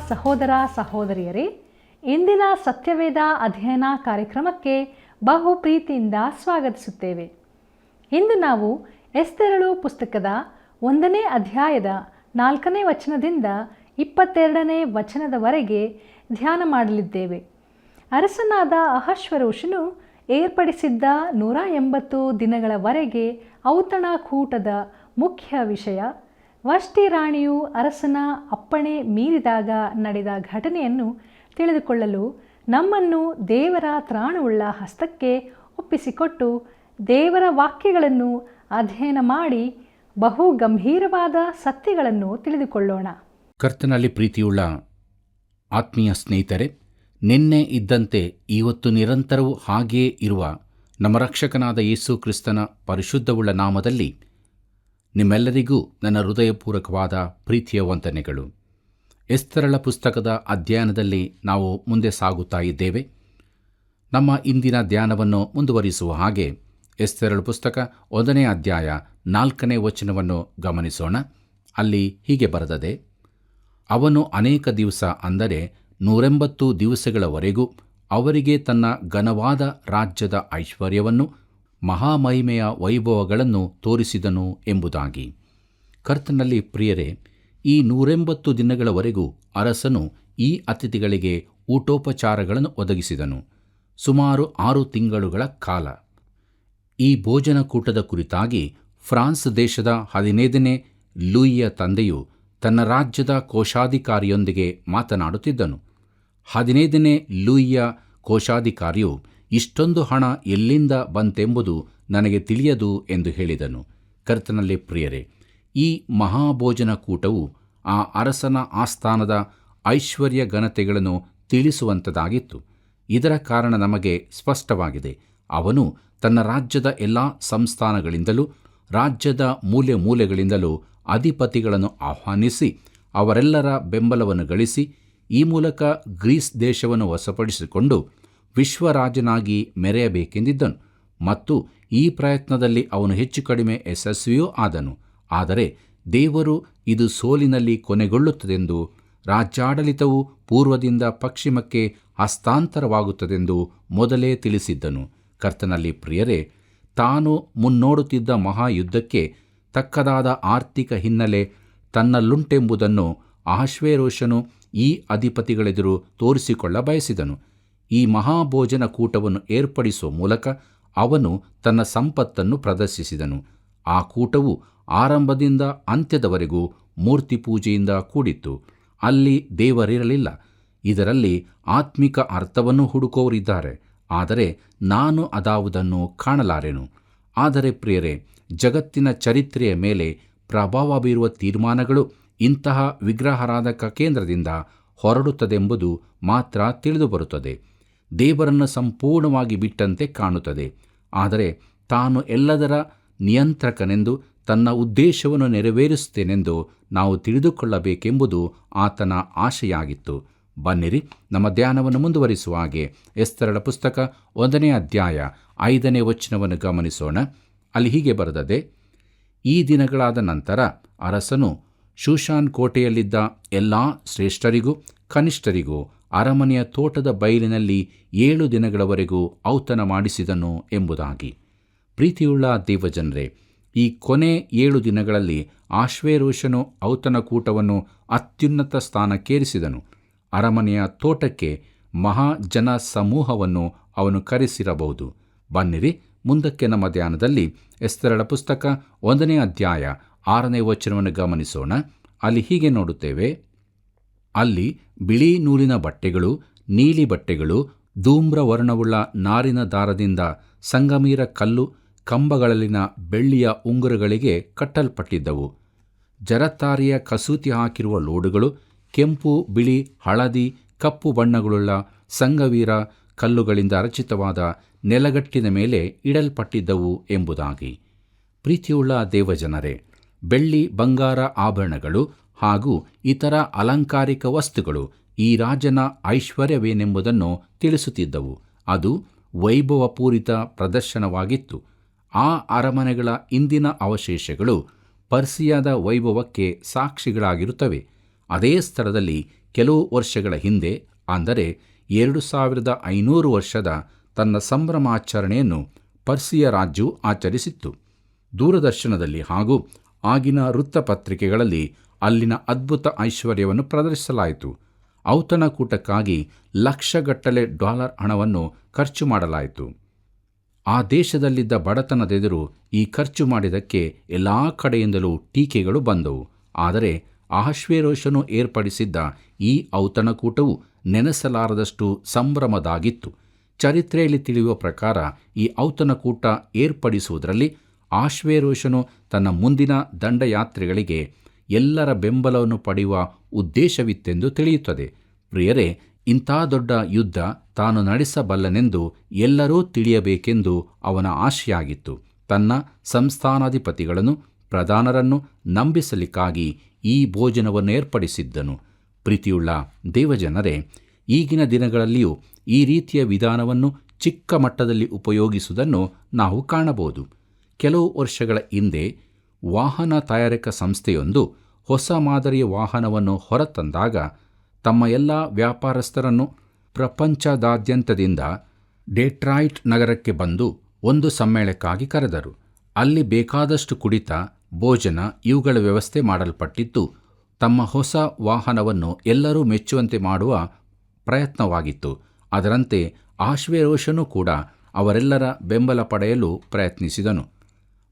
ಸಹೋದರ ಸಹೋದರಿಯರೇ, ಇಂದಿನ ಸತ್ಯವೇದ ಅಧ್ಯಯನ ಕಾರ್ಯಕ್ರಮಕ್ಕೆ ಬಹು ಪ್ರೀತಿಯಿಂದ ಸ್ವಾಗತಿಸುತ್ತೇವೆ. ಇಂದು ನಾವು ಎಸ್ತೇರಳು ಪುಸ್ತಕದ 1ನೇ ಅಧ್ಯಾಯದ 4ನೇ ವಚನದಿಂದ 22ನೇ ವಚನದವರೆಗೆ ಧ್ಯಾನ ಮಾಡಲಿದ್ದೇವೆ. ಅರಸನಾದ ಅಹಷ್ವೇರೋಷನು ಏರ್ಪಡಿಸಿದ್ದ 180 ದಿನಗಳವರೆಗೆ ಔತಣಕೂಟದ ಮುಖ್ಯ ವಿಷಯ ವಷ್ಟಿ ರಾಣಿಯು ಅರಸನ ಅಪ್ಪಣೆ ಮೀರಿದಾಗ ನಡೆದ ಘಟನೆಯನ್ನು ತಿಳಿದುಕೊಳ್ಳಲು ನಮ್ಮನ್ನು ದೇವರ ತ್ರಾಣವುಳ್ಳ ಹಸ್ತಕ್ಕೆ ಒಪ್ಪಿಸಿಕೊಟ್ಟು ದೇವರ ವಾಕ್ಯಗಳನ್ನು ಅಧ್ಯಯನ ಮಾಡಿ ಬಹು ಗಂಭೀರವಾದ ಸತ್ಯಗಳನ್ನು ತಿಳಿದುಕೊಳ್ಳೋಣ. ಕರ್ತನಲ್ಲಿ ಪ್ರೀತಿಯುಳ್ಳ ಆತ್ಮೀಯ ಸ್ನೇಹಿತರೆ, ನಿನ್ನೆ ಇದ್ದಂತೆ ಇವತ್ತು ನಿರಂತರವೂ ಹಾಗೆಯೇ ಇರುವ ನಮ್ಮ ರಕ್ಷಕನಾದ ಯೇಸು ಕ್ರಿಸ್ತನ ಪರಿಶುದ್ಧವುಳ್ಳ ನಾಮದಲ್ಲಿ ನಿಮ್ಮೆಲ್ಲರಿಗೂ ನನ್ನ ಹೃದಯಪೂರ್ವಕವಾದ ಪ್ರೀತಿಯ ವಂದನೆಗಳು. ಎಸ್ತೇರಳ ಪುಸ್ತಕದ ಅಧ್ಯಯನದಲ್ಲಿ ನಾವು ಮುಂದೆ ಸಾಗುತ್ತಾ ಇದ್ದೇವೆ. ನಮ್ಮ ಇಂದಿನ ಧ್ಯಾನವನ್ನು ಮುಂದುವರಿಸುವ ಹಾಗೆ ಎಸ್ತೇರಳ ಪುಸ್ತಕ 1ನೇ ಅಧ್ಯಾಯ 4ನೇ ವಚನವನ್ನು ಗಮನಿಸೋಣ. ಅಲ್ಲಿ ಹೀಗೆ ಬರೆದದೆ: ಅವನು ಅನೇಕ ದಿವಸ, ಅಂದರೆ 180 ದಿವಸಗಳವರೆಗೂ ಅವರಿಗೆ ತನ್ನ ಘನವಾದ ರಾಜ್ಯದ ಐಶ್ವರ್ಯವನ್ನು, ಮಹಾಮಹಿಮೆಯ ವೈಭವಗಳನ್ನು ತೋರಿಸಿದನು ಎಂಬುದಾಗಿ. ಕರ್ತನಲ್ಲಿ ಪ್ರಿಯರೇ, ಈ 180 ದಿನಗಳವರೆಗೂ ಅರಸನು ಈ ಅತಿಥಿಗಳಿಗೆ ಊಟೋಪಚಾರಗಳನ್ನು ಒದಗಿಸಿದನು. ಸುಮಾರು 6 ತಿಂಗಳುಗಳ ಕಾಲ. ಈ ಭೋಜನಕೂಟದ ಕುರಿತಾಗಿ ಫ್ರಾನ್ಸ್ ದೇಶದ 15ನೇ ಲೂಯಿಯ ತಂದೆಯು ತನ್ನ ರಾಜ್ಯದ ಕೋಶಾಧಿಕಾರಿಯೊಂದಿಗೆ ಮಾತನಾಡುತ್ತಿದ್ದನು. 15ನೇ ಲೂಯಿಯ ಕೋಶಾಧಿಕಾರಿಯು, ಇಷ್ಟೊಂದು ಹಣ ಎಲ್ಲಿಂದ ಬಂತೆಂಬುದು ನನಗೆ ತಿಳಿಯದು ಎಂದು ಹೇಳಿದನು. ಕರ್ತನಲ್ಲಿ ಪ್ರಿಯರೇ, ಈ ಮಹಾಭೋಜನ ಕೂಟವು ಆ ಅರಸನ ಆಸ್ಥಾನದ ಐಶ್ವರ್ಯ ಘನತೆಗಳನ್ನು ತಿಳಿಸುವಂಥದ್ದಾಗಿತ್ತು. ಇದರ ಕಾರಣ ನಮಗೆ ಸ್ಪಷ್ಟವಾಗಿದೆ. ಅವನು ತನ್ನ ರಾಜ್ಯದ ಎಲ್ಲ ಸಂಸ್ಥಾನಗಳಿಂದಲೂ ರಾಜ್ಯದ ಮೂಲೆ ಮೂಲೆಗಳಿಂದಲೂ ಅಧಿಪತಿಗಳನ್ನು ಆಹ್ವಾನಿಸಿ ಅವರೆಲ್ಲರ ಬೆಂಬಲವನ್ನು ಗಳಿಸಿ ಈ ಮೂಲಕ ಗ್ರೀಸ್ ದೇಶವನ್ನು ವಶಪಡಿಸಿಕೊಂಡು ವಿಶ್ವರಾಜನಾಗಿ ಮೆರೆಯಬೇಕೆಂದಿದ್ದನು. ಮತ್ತು ಈ ಪ್ರಯತ್ನದಲ್ಲಿ ಅವನು ಹೆಚ್ಚು ಕಡಿಮೆ ಯಶಸ್ವಿಯೂ ಆದನು. ಆದರೆ ದೇವರು ಇದು ಸೋಲಿನಲ್ಲಿ ಕೊನೆಗೊಳ್ಳುತ್ತದೆಂದು, ರಾಜ್ಯಾಡಳಿತವು ಪೂರ್ವದಿಂದ ಪಶ್ಚಿಮಕ್ಕೆ ಹಸ್ತಾಂತರವಾಗುತ್ತದೆಂದು ಮೊದಲೇ ತಿಳಿಸಿದ್ದನು. ಕರ್ತನಲ್ಲಿ ಪ್ರಿಯರೇ, ತಾನು ಮುನ್ನೋಡುತ್ತಿದ್ದ ಮಹಾಯುದ್ಧಕ್ಕೆ ತಕ್ಕದಾದ ಆರ್ಥಿಕ ಹಿನ್ನೆಲೆ ತನ್ನಲ್ಲುಂಟೆಂಬುದನ್ನು ಅಹಷ್ವೇರೋಷನು ಈ ಅಧಿಪತಿಗಳೆದುರು ತೋರಿಸಿಕೊಳ್ಳ ಬಯಸಿದನು. ಈ ಮಹಾಭೋಜನ ಕೂಟವನ್ನು ಏರ್ಪಡಿಸುವ ಮೂಲಕ ಅವನು ತನ್ನ ಸಂಪತ್ತನ್ನು ಪ್ರದರ್ಶಿಸಿದನು. ಆ ಕೂಟವು ಆರಂಭದಿಂದ ಅಂತ್ಯದವರೆಗೂ ಮೂರ್ತಿ ಪೂಜೆಯಿಂದ ಕೂಡಿತ್ತು. ಅಲ್ಲಿ ದೇವರಿರಲಿಲ್ಲ. ಇದರಲ್ಲಿ ಆತ್ಮಿಕ ಅರ್ಥವನ್ನು ಹುಡುಕೋರಿದ್ದಾರೆ, ಆದರೆ ನಾನು ಅದಾವುದನ್ನು ಕಾಣಲಾರೆನು. ಆದರೆ ಪ್ರಿಯರೇ, ಜಗತ್ತಿನ ಚರಿತ್ರೆಯ ಮೇಲೆ ಪ್ರಭಾವ ಬೀರುವ ತೀರ್ಮಾನಗಳು ಇಂತಹ ವಿಗ್ರಹಾರಾಧಕ ಕೇಂದ್ರದಿಂದ ಹೊರಡುತ್ತದೆಂಬುದು ಮಾತ್ರ ತಿಳಿದುಬರುತ್ತದೆ. ದೇವರನ್ನು ಸಂಪೂರ್ಣವಾಗಿ ಬಿಟ್ಟಂತೆ ಕಾಣುತ್ತದೆ. ಆದರೆ ತಾನು ಎಲ್ಲದರ ನಿಯಂತ್ರಕನೆಂದು, ತನ್ನ ಉದ್ದೇಶವನ್ನು ನೆರವೇರಿಸುತ್ತೇನೆಂದು ನಾವು ತಿಳಿದುಕೊಳ್ಳಬೇಕೆಂಬುದು ಆತನ ಆಶೆಯಾಗಿತ್ತು. ಬನ್ನಿರಿ, ನಮ್ಮ ಧ್ಯಾನವನ್ನು ಮುಂದುವರಿಸುವ ಹಾಗೆ ಎಸ್ತೇರಳ ಪುಸ್ತಕ 1ನೇ ಅಧ್ಯಾಯ 5ನೇ ವಚನವನ್ನು ಗಮನಿಸೋಣ. ಅಲ್ಲಿ ಹೀಗೆ ಬರೆದದೆ: ಈ ದಿನಗಳಾದ ನಂತರ ಅರಸನು ಶೂಷಾನ್ ಕೋಟೆಯಲ್ಲಿದ್ದ ಎಲ್ಲ ಶ್ರೇಷ್ಠರಿಗೂ ಕನಿಷ್ಠರಿಗೂ ಅರಮನೆಯ ತೋಟದ ಬಯಲಿನಲ್ಲಿ 7 ದಿನಗಳವರೆಗೂ ಔತಣ ಮಾಡಿಸಿದನು ಎಂಬುದಾಗಿ. ಪ್ರೀತಿಯುಳ್ಳ ದೇವಜನರೇ, ಈ ಕೊನೆ 7 ದಿನಗಳಲ್ಲಿ ಅಹಷ್ವೇರೋಷನು ಔತಣಕೂಟವನ್ನು ಅತ್ಯುನ್ನತ ಸ್ಥಾನಕ್ಕೇರಿಸಿದನು. ಅರಮನೆಯ ತೋಟಕ್ಕೆ ಮಹಾಜನ ಸಮೂಹವನ್ನು ಅವನು ಕರೆಸಿರಬಹುದು. ಬನ್ನಿರಿ, ಮುಂದಕ್ಕೆ ನಮ್ಮ ಧ್ಯಾನದಲ್ಲಿ ಎಸ್ತೇರಳ ಪುಸ್ತಕ 1ನೇ ಅಧ್ಯಾಯ 6ನೇ ವಚನವನ್ನು ಗಮನಿಸೋಣ. ಅಲ್ಲಿ ಹೀಗೆ ನೋಡುತ್ತೇವೆ: ಅಲ್ಲಿ ಬಿಳಿ ನೂಲಿನ ಬಟ್ಟೆಗಳು, ನೀಲಿ ಬಟ್ಟೆಗಳು, ಧೂಮ್ರವರ್ಣವುಳ್ಳ ನಾರಿನ ದಾರದಿಂದ ಸಂಗಮೀರ ಕಲ್ಲು ಕಂಬಗಳಲ್ಲಿನ ಬೆಳ್ಳಿಯ ಉಂಗುರಗಳಿಗೆ ಕಟ್ಟಲ್ಪಟ್ಟಿದ್ದವು. ಜರತಾರಿಯ ಕಸೂತಿ ಹಾಕಿರುವ ಲೋಡುಗಳು ಕೆಂಪು, ಬಿಳಿ, ಹಳದಿ, ಕಪ್ಪು ಬಣ್ಣಗಳುಳ್ಳ ಸಂಗವೀರ ಕಲ್ಲುಗಳಿಂದ ರಚಿತವಾದ ನೆಲಗಟ್ಟಿನ ಮೇಲೆ ಇಡಲ್ಪಟ್ಟಿದ್ದವು ಎಂಬುದಾಗಿ. ಪ್ರೀತಿಯುಳ್ಳ ದೇವಜನರೇ, ಬೆಳ್ಳಿ, ಬಂಗಾರ ಆಭರಣಗಳು ಹಾಗೂ ಇತರ ಅಲಂಕಾರಿಕ ವಸ್ತುಗಳು ಈ ರಾಜನ ಐಶ್ವರ್ಯವೇನೆಂಬುದನ್ನು ತಿಳಿಸುತ್ತಿದ್ದವು. ಅದು ವೈಭವಪೂರಿತ ಪ್ರದರ್ಶನವಾಗಿತ್ತು. ಆ ಅರಮನೆಗಳ ಇಂದಿನ ಅವಶೇಷಗಳು ಪರ್ಸಿಯಾದ ವೈಭವಕ್ಕೆ ಸಾಕ್ಷಿಗಳಾಗಿರುತ್ತವೆ. ಅದೇ ಸ್ಥಳದಲ್ಲಿ ಕೆಲವು ವರ್ಷಗಳ ಹಿಂದೆ, ಅಂದರೆ 2500 ವರ್ಷದ ತನ್ನ ಸಂಭ್ರಮಾಚರಣೆಯನ್ನು ಪರ್ಸಿಯ ರಾಜ್ಯವು ಆಚರಿಸಿತ್ತು. ದೂರದರ್ಶನದಲ್ಲಿ ಹಾಗೂ ಆಗಿನ ವೃತ್ತಪತ್ರಿಕೆಗಳಲ್ಲಿ ಅಲ್ಲಿನ ಅದ್ಭುತ ಐಶ್ವರ್ಯವನ್ನು ಪ್ರದರ್ಶಿಸಲಾಯಿತು. ಔತಣಕೂಟಕ್ಕಾಗಿ ಲಕ್ಷಗಟ್ಟಲೆ $, ಹಣವನ್ನು ಖರ್ಚು ಮಾಡಲಾಯಿತು. ಆ ದೇಶದಲ್ಲಿದ್ದ ಬಡತನದೆದುರು ಈ ಖರ್ಚು ಮಾಡಿದ್ದಕ್ಕೆ ಎಲ್ಲ ಕಡೆಯಿಂದಲೂ ಟೀಕೆಗಳು ಬಂದವು. ಆದರೆ ಅಹಷ್ವೇರೋಷನು ಏರ್ಪಡಿಸಿದ್ದ ಈ ಔತಣಕೂಟವು ನೆನೆಸಲಾರದಷ್ಟು ಸಂಭ್ರಮದಾಗಿತ್ತು. ಚರಿತ್ರೆಯಲ್ಲಿ ತಿಳಿಯುವ ಪ್ರಕಾರ ಈ ಔತಣಕೂಟ ಏರ್ಪಡಿಸುವುದರಲ್ಲಿ ಅಹಷ್ವೇರೋಷನು ತನ್ನ ಮುಂದಿನ ದಂಡಯಾತ್ರೆಗಳಿಗೆ ಎಲ್ಲರ ಬೆಂಬಲವನ್ನು ಪಡೆಯುವ ಉದ್ದೇಶವಿತ್ತೆಂದು ತಿಳಿಯುತ್ತದೆ. ಪ್ರಿಯರೇ, ಇಂಥ ದೊಡ್ಡ ಯುದ್ಧ ತಾನು ನಡೆಸಬಲ್ಲನೆಂದು ಎಲ್ಲರೂ ತಿಳಿಯಬೇಕೆಂದು ಅವನ ಆಶೆಯಾಗಿತ್ತು. ತನ್ನ ಸಂಸ್ಥಾನಾಧಿಪತಿಗಳನ್ನು, ಪ್ರಧಾನರನ್ನು ನಂಬಿಸಲಿಕ್ಕಾಗಿ ಈ ಭೋಜನವನ್ನು ಏರ್ಪಡಿಸಿದ್ದನು. ಪ್ರೀತಿಯುಳ್ಳ ದೇವಜನರೇ, ಈಗಿನ ದಿನಗಳಲ್ಲಿಯೂ ಈ ರೀತಿಯ ವಿಧಾನವನ್ನು ಚಿಕ್ಕ ಮಟ್ಟದಲ್ಲಿ ಉಪಯೋಗಿಸುವುದನ್ನು ನಾವು ಕಾಣಬಹುದು. ಕೆಲವು ವರ್ಷಗಳ ಹಿಂದೆ ವಾಹನ ತಯಾರಕ ಸಂಸ್ಥೆಯೊಂದು ಹೊಸ ಮಾದರಿಯ ವಾಹನವನ್ನು ಹೊರತಂದಾಗ ತಮ್ಮ ಎಲ್ಲ ವ್ಯಾಪಾರಸ್ಥರನ್ನು ಪ್ರಪಂಚದಾದ್ಯಂತದಿಂದ ಡೆಟ್ರಾಯಿಟ್ ನಗರಕ್ಕೆ ಬಂದು ಒಂದು ಸಮ್ಮೇಳನಕ್ಕಾಗಿ ಕರೆದರು. ಅಲ್ಲಿ ಬೇಕಾದಷ್ಟು ಕುಡಿತ, ಭೋಜನ ಇವುಗಳ ವ್ಯವಸ್ಥೆ ಮಾಡಲ್ಪಟ್ಟಿದ್ದು ತಮ್ಮ ಹೊಸ ವಾಹನವನ್ನು ಎಲ್ಲರೂ ಮೆಚ್ಚುವಂತೆ ಮಾಡುವ ಪ್ರಯತ್ನವಾಗಿತ್ತು. ಅದರಂತೆ ಅಹಷ್ವೇರೋಷನು ಕೂಡ ಅವರೆಲ್ಲರ ಬೆಂಬಲ ಪಡೆಯಲು ಪ್ರಯತ್ನಿಸಿದನು.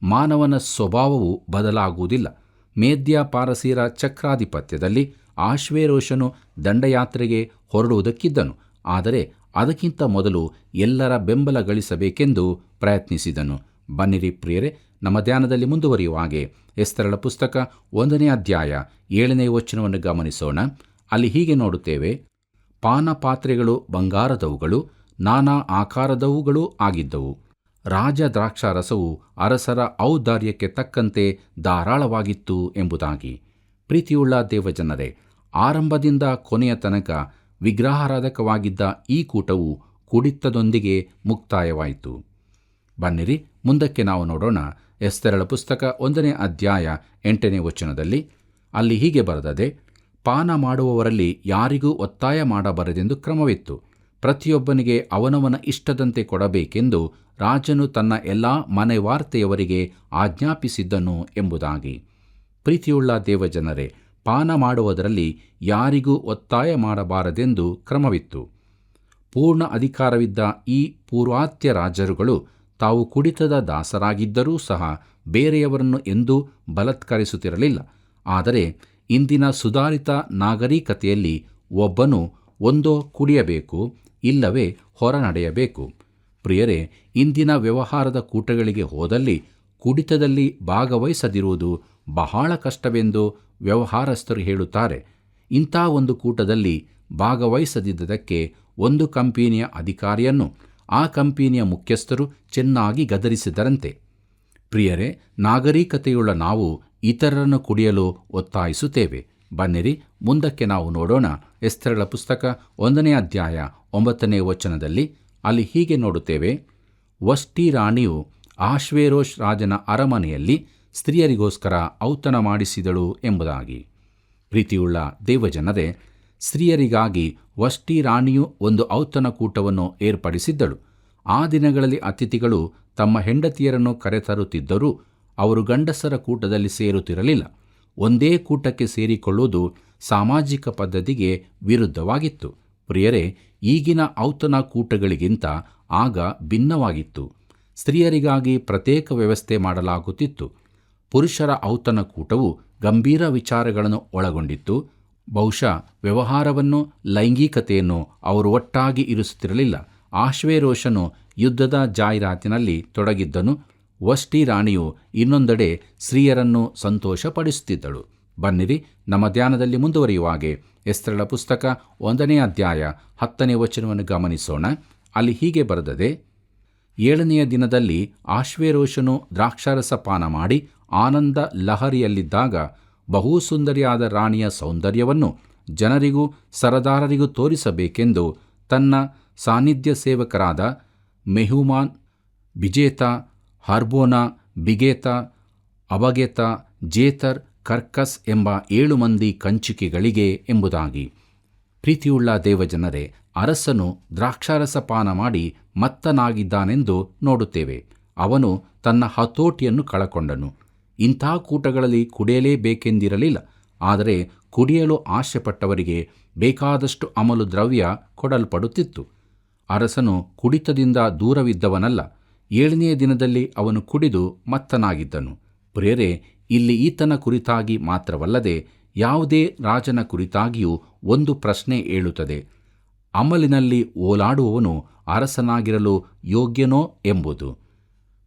ಮಾನವನ ಸ್ವಭಾವವು ಬದಲಾಗುವುದಿಲ್ಲ. ಮೇದ್ಯ ಪಾರಸೀರ ಚಕ್ರಾಧಿಪತ್ಯದಲ್ಲಿ ಅಹಷ್ವೇರೋಷನು ದಂಡಯಾತ್ರೆಗೆ ಹೊರಡುವುದಕ್ಕಿದ್ದನು. ಆದರೆ ಅದಕ್ಕಿಂತ ಮೊದಲು ಎಲ್ಲರ ಬೆಂಬಲ ಗಳಿಸಬೇಕೆಂದು ಪ್ರಯತ್ನಿಸಿದನು. ಬನ್ನಿರಿ ಪ್ರಿಯರೇ, ನಮ್ಮ ಧ್ಯಾನದಲ್ಲಿ ಮುಂದುವರಿಯುವ ಹಾಗೆ ಎಸ್ತರಳ ಪುಸ್ತಕ 1ನೇ ಅಧ್ಯಾಯ 7ನೇ ವಚನವನ್ನು ಗಮನಿಸೋಣ. ಅಲ್ಲಿ ಹೀಗೆ ನೋಡುತ್ತೇವೆ: ಪಾನಪಾತ್ರೆಗಳು ಬಂಗಾರದವುಗಳು, ನಾನಾ ಆಕಾರದವುಗಳೂ ಆಗಿದ್ದವು. ರಾಜ ದ್ರಾಕ್ಷಾರಸವು ಅರಸರ ಔದಾರ್ಯಕ್ಕೆ ತಕ್ಕಂತೆ ಧಾರಾಳವಾಗಿತ್ತು ಎಂಬುದಾಗಿ. ಪ್ರೀತಿಯುಳ್ಳ ದೇವಜನರೇ, ಆರಂಭದಿಂದ ಕೊನೆಯ ತನಕ ವಿಗ್ರಹಾರಾಧಕವಾಗಿದ್ದ ಈ ಕೂಟವು ಕುಡಿತದೊಂದಿಗೆ ಮುಕ್ತಾಯವಾಯಿತು. ಬನ್ನಿರಿ ಮುಂದಕ್ಕೆ ನಾವು ನೋಡೋಣ. ಎಸ್ತರಳ ಪುಸ್ತಕ 1ನೇ ಅಧ್ಯಾಯ 8ನೇ ವಚನದಲ್ಲಿ ಅಲ್ಲಿ ಹೀಗೆ ಬರೆದದೆ: ಪಾನ ಮಾಡುವವರಲ್ಲಿ ಯಾರಿಗೂ ಒತ್ತಾಯ ಮಾಡಬಾರದೆಂದು ಕ್ರಮವಿತ್ತು. ಪ್ರತಿಯೊಬ್ಬನಿಗೆ ಅವನವನ ಇಷ್ಟದಂತೆ ಕೊಡಬೇಕೆಂದು ರಾಜನು ತನ್ನ ಎಲ್ಲ ಮನೆವಾರ್ತೆಯವರಿಗೆ ಆಜ್ಞಾಪಿಸಿದ್ದನು ಎಂಬುದಾಗಿ. ಪ್ರೀತಿಯುಳ್ಳ ದೇವಜನರೇ, ಪಾನ ಮಾಡುವುದರಲ್ಲಿ ಯಾರಿಗೂ ಒತ್ತಾಯ ಮಾಡಬಾರದೆಂದು ಕ್ರಮವಿತ್ತು. ಪೂರ್ಣ ಅಧಿಕಾರವಿದ್ದ ಈ ಪೂರ್ವಾತ್ಯ ರಾಜರುಗಳು ತಾವು ಕುಡಿತದ ದಾಸರಾಗಿದ್ದರೂ ಸಹ ಬೇರೆಯವರನ್ನು ಎಂದೂ ಬಲಾತ್ಕರಿಸುತ್ತಿರಲಿಲ್ಲ. ಆದರೆ ಇಂದಿನ ಸುಧಾರಿತ ನಾಗರಿಕತೆಯಲ್ಲಿ ಒಬ್ಬನು ಒಂದೋ ಕುಡಿಯಬೇಕು, ಇಲ್ಲವೇ ಹೊರ ನಡೆಯಬೇಕು. ಪ್ರಿಯರೇ, ಇಂದಿನ ವ್ಯವಹಾರದ ಕೂಟಗಳಿಗೆ ಹೋದಲ್ಲಿ ಕುಡಿತದಲ್ಲಿ ಭಾಗವಹಿಸದಿರುವುದು ಬಹಳ ಕಷ್ಟವೆಂದು ವ್ಯವಹಾರಸ್ಥರು ಹೇಳುತ್ತಾರೆ. ಇಂಥ ಒಂದು ಕೂಟದಲ್ಲಿ ಭಾಗವಹಿಸದಿದ್ದಕ್ಕೆ ಒಂದು ಕಂಪನಿಯ ಅಧಿಕಾರಿಯನ್ನು ಆ ಕಂಪನಿಯ ಮುಖ್ಯಸ್ಥರು ಚೆನ್ನಾಗಿ ಗದರಿಸಿದರಂತೆ. ಪ್ರಿಯರೇ, ನಾಗರಿಕತೆಯುಳ್ಳ ನಾವು ಇತರರನ್ನು ಕುಡಿಯಲು ಒತ್ತಾಯಿಸುತ್ತೇವೆ. ಬನ್ನಿರಿ ಮುಂದಕ್ಕೆ ನಾವು ನೋಡೋಣ. ಎಸ್ತರಳ ಪುಸ್ತಕ 1ನೇ ಅಧ್ಯಾಯ 9ನೇ ವಚನದಲ್ಲಿ ಅಲ್ಲಿ ಹೀಗೆ ನೋಡುತ್ತೇವೆ: ವಷ್ಟಿ ರಾಣಿಯು ಅಹಷ್ವೇರೋಷ್ ರಾಜನ ಅರಮನೆಯಲ್ಲಿ ಸ್ತ್ರೀಯರಿಗೋಸ್ಕರ ಔತಣ ಮಾಡಿಸಿದಳು ಎಂಬುದಾಗಿ. ಪ್ರೀತಿಯುಳ್ಳ ದೇವಜನರೇ, ಸ್ತ್ರೀಯರಿಗಾಗಿ ವಷ್ಟಿ ರಾಣಿಯು ಒಂದು ಔತಣಕೂಟವನ್ನು ಏರ್ಪಡಿಸಿದ್ದಳು. ಆ ದಿನಗಳಲ್ಲಿ ಅತಿಥಿಗಳು ತಮ್ಮ ಹೆಂಡತಿಯರನ್ನು ಕರೆತರುತ್ತಿದ್ದರೂ ಅವರು ಗಂಡಸರ ಕೂಟದಲ್ಲಿ ಸೇರುತ್ತಿರಲಿಲ್ಲ. ಒಂದೇ ಕೂಟಕ್ಕೆ ಸೇರಿಕೊಳ್ಳುವುದು ಸಾಮಾಜಿಕ ಪದ್ಧತಿಗೆ ವಿರುದ್ಧವಾಗಿತ್ತು. ಪ್ರಿಯರೇ, ಈಗಿನ ಔತಣ ಕೂಟಗಳಿಗಿಂತ ಆಗ ಭಿನ್ನವಾಗಿತ್ತು. ಸ್ತ್ರೀಯರಿಗಾಗಿ ಪ್ರತ್ಯೇಕ ವ್ಯವಸ್ಥೆ ಮಾಡಲಾಗುತ್ತಿತ್ತು. ಪುರುಷರ ಔತಣ ಕೂಟವು ಗಂಭೀರ ವಿಚಾರಗಳನ್ನು ಒಳಗೊಂಡಿತ್ತು. ಬಹುಶಃ ವ್ಯವಹಾರವನ್ನು, ಲೈಂಗಿಕತೆಯನ್ನು ಅವರು ಒಟ್ಟಾಗಿ ಇರಿಸುತ್ತಿರಲಿಲ್ಲ. ಅಹಷ್ವೇರೋಷನು ಯುದ್ಧದ ಜಾಹೀರಾತಿನಲ್ಲಿ ತೊಡಗಿದ್ದನು. ವಷ್ಟಿ ರಾಣಿಯು ಇನ್ನೊಂದೆಡೆ ಸ್ತ್ರೀಯರನ್ನು ಸಂತೋಷಪಡಿಸುತ್ತಿದ್ದಳು. ಬನ್ನಿರಿ ನಮ್ಮ ಧ್ಯಾನದಲ್ಲಿ ಮುಂದುವರಿಯುವಾಗೆ ಎಸ್ತರಳ ಪುಸ್ತಕ 1ನೇ ಅಧ್ಯಾಯ 10ನೇ ವಚನವನ್ನು ಗಮನಿಸೋಣ. ಅಲ್ಲಿ ಹೀಗೆ ಬರೆದದೆ: 7ನೆಯ ದಿನದಲ್ಲಿ ಅಹಷ್ವೇರೋಷನು ದ್ರಾಕ್ಷಾರಸ ಪಾನ ಮಾಡಿ ಆನಂದ ಲಹರಿಯಲ್ಲಿದ್ದಾಗ ಬಹು ಸುಂದರಿಯಾದ ರಾಣಿಯ ಸೌಂದರ್ಯವನ್ನು ಜನರಿಗೂ ಸರದಾರರಿಗೂ ತೋರಿಸಬೇಕೆಂದು ತನ್ನ ಸಾನ್ನಿಧ್ಯ ಸೇವಕರಾದ ಮೆಹುಮಾನ್, ಬಿಜೇತ, ಹರ್ಬೋನ, ಬಿಗೇತ, ಅಬಗೆತ, ಜೇತರ್, ಕರ್ಕಸ್ ಎಂಬ 7 ಮಂದಿ ಕಂಚುಕಿಗಳಿಗೆ ಎಂಬುದಾಗಿ. ಪ್ರೀತಿಯುಳ್ಳ ದೇವಜನರೇ, ಅರಸನು ದ್ರಾಕ್ಷಾರಸ ಪಾನ ಮಾಡಿ ಮತ್ತನಾಗಿದ್ದಾನೆಂದು ನೋಡುತ್ತೇವೆ. ಅವನು ತನ್ನ ಹತೋಟಿಯನ್ನು ಕಳಕೊಂಡನು. ಇಂಥ ಕೂಟಗಳಲ್ಲಿ ಕುಡಿಯಲೇಬೇಕೆಂದಿರಲಿಲ್ಲ, ಆದರೆ ಕುಡಿಯಲು ಆಶೆಪಟ್ಟವರಿಗೆ ಬೇಕಾದಷ್ಟು ಅಮಲು ದ್ರವ್ಯ ಕೊಡಲ್ಪಡುತ್ತಿತ್ತು. ಅರಸನು ಕುಡಿತದಿಂದ ದೂರವಿದ್ದವನಲ್ಲ, 7ನೇ ದಿನದಲ್ಲಿ ಅವನು ಕುಡಿದು ಮತ್ತನಾಗಿದ್ದನು. ಪ್ರಿಯರೇ, ಇಲ್ಲಿ ಈತನ ಕುರಿತಾಗಿ ಮಾತ್ರವಲ್ಲದೆ ಯಾವುದೇ ರಾಜನ ಕುರಿತಾಗಿಯೂ ಒಂದು ಪ್ರಶ್ನೆ ಏಳುತ್ತದೆ: ಅಮಲಿನಲ್ಲಿ ಓಲಾಡುವವನು ಅರಸನಾಗಿರಲು ಯೋಗ್ಯನೋ ಎಂಬುದು.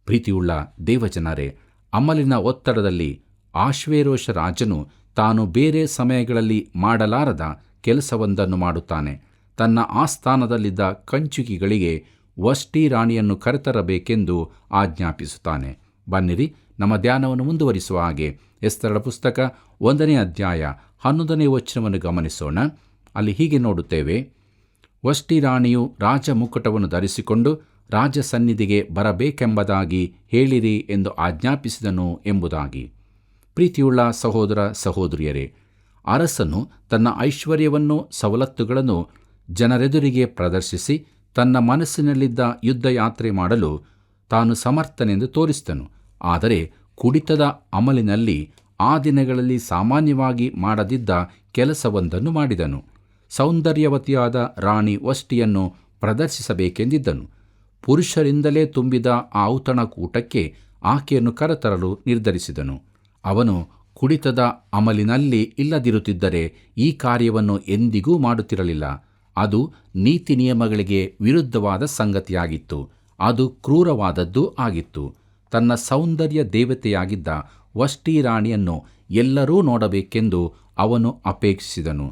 ಪ್ರೀತಿಯುಳ್ಳ ದೇವಜನರೇ, ಅಮಲಿನ ಒತ್ತಡದಲ್ಲಿ ಆಶ್ವೇರೋಷ ರಾಜನು ತಾನು ಬೇರೆ ಸಮಯಗಳಲ್ಲಿ ಮಾಡಲಾರದ ಕೆಲಸವೊಂದನ್ನು ಮಾಡುತ್ತಾನೆ. ತನ್ನ ಆಸ್ಥಾನದಲ್ಲಿದ್ದ ಕಂಚುಕಿಗಳಿಗೆ ವಷ್ಟಿ ರಾಣಿಯನ್ನು ಕರೆತರಬೇಕೆಂದು ಆಜ್ಞಾಪಿಸುತ್ತಾನೆ. ಬನ್ನಿರಿ, ನಮ್ಮ ಧ್ಯಾನವನ್ನು ಮುಂದುವರಿಸುವ ಹಾಗೆ ಎಸ್ತರಳ ಪುಸ್ತಕ 1ನೇ ಅಧ್ಯಾಯ 11ನೇ ವಚನವನ್ನು ಗಮನಿಸೋಣ. ಅಲ್ಲಿ ಹೀಗೆ ನೋಡುತ್ತೇವೆ: ವಷ್ಟಿ ರಾಣಿಯು ರಾಜ ಮುಕುಟವನ್ನು ಧರಿಸಿಕೊಂಡು ರಾಜ ಸನ್ನಿಧಿಗೆ ಬರಬೇಕೆಂಬುದಾಗಿ ಹೇಳಿರಿ ಎಂದು ಆಜ್ಞಾಪಿಸಿದನು ಎಂಬುದಾಗಿ. ಪ್ರೀತಿಯುಳ್ಳ ಸಹೋದರ ಸಹೋದರಿಯರೇ, ಅರಸನು ತನ್ನ ಐಶ್ವರ್ಯವನ್ನು ಸವಲತ್ತುಗಳನ್ನು ಜನರೆದುರಿಗೆ ಪ್ರದರ್ಶಿಸಿ ತನ್ನ ಮನಸ್ಸಿನಲ್ಲಿದ್ದ ಯುದ್ಧ ಯಾತ್ರೆ ಮಾಡಲು ತಾನು ಸಮರ್ಥನೆಂದು ತೋರಿಸಿದನು. ಆದರೆ ಕುಡಿತದ ಅಮಲಿನಲ್ಲಿ ಆ ದಿನಗಳಲ್ಲಿ ಸಾಮಾನ್ಯವಾಗಿ ಮಾಡದಿದ್ದ ಕೆಲಸವೊಂದನ್ನು ಮಾಡಿದನು. ಸೌಂದರ್ಯವತಿಯಾದ ರಾಣಿ ವಷ್ಟಿಯನ್ನು ಪ್ರದರ್ಶಿಸಬೇಕೆಂದಿದ್ದನು. ಪುರುಷರಿಂದಲೇ ತುಂಬಿದ ಆ ಔತಣಕೂಟಕ್ಕೆ ಆಕೆಯನ್ನು ಕರೆತರಲು ನಿರ್ಧರಿಸಿದನು. ಅವನು ಕುಡಿತದ ಅಮಲಿನಲ್ಲಿ ಇಲ್ಲದಿರುತ್ತಿದ್ದರೆ ಈ ಕಾರ್ಯವನ್ನು ಎಂದಿಗೂ ಮಾಡುತ್ತಿರಲಿಲ್ಲ. ಅದು ನೀತಿ ನಿಯಮಗಳಿಗೆ ವಿರುದ್ಧವಾದ ಸಂಗತಿಯಾಗಿತ್ತು. ಅದು ಕ್ರೂರವಾದದ್ದೂ ಆಗಿತ್ತು. ತನ್ನ ಸೌಂದರ್ಯ ದೇವತೆಯಾಗಿದ್ದ ವಷ್ಟಿ ರಾಣಿಯನ್ನು ಎಲ್ಲರೂ ನೋಡಬೇಕೆಂದು ಅವನು ಅಪೇಕ್ಷಿಸಿದನು.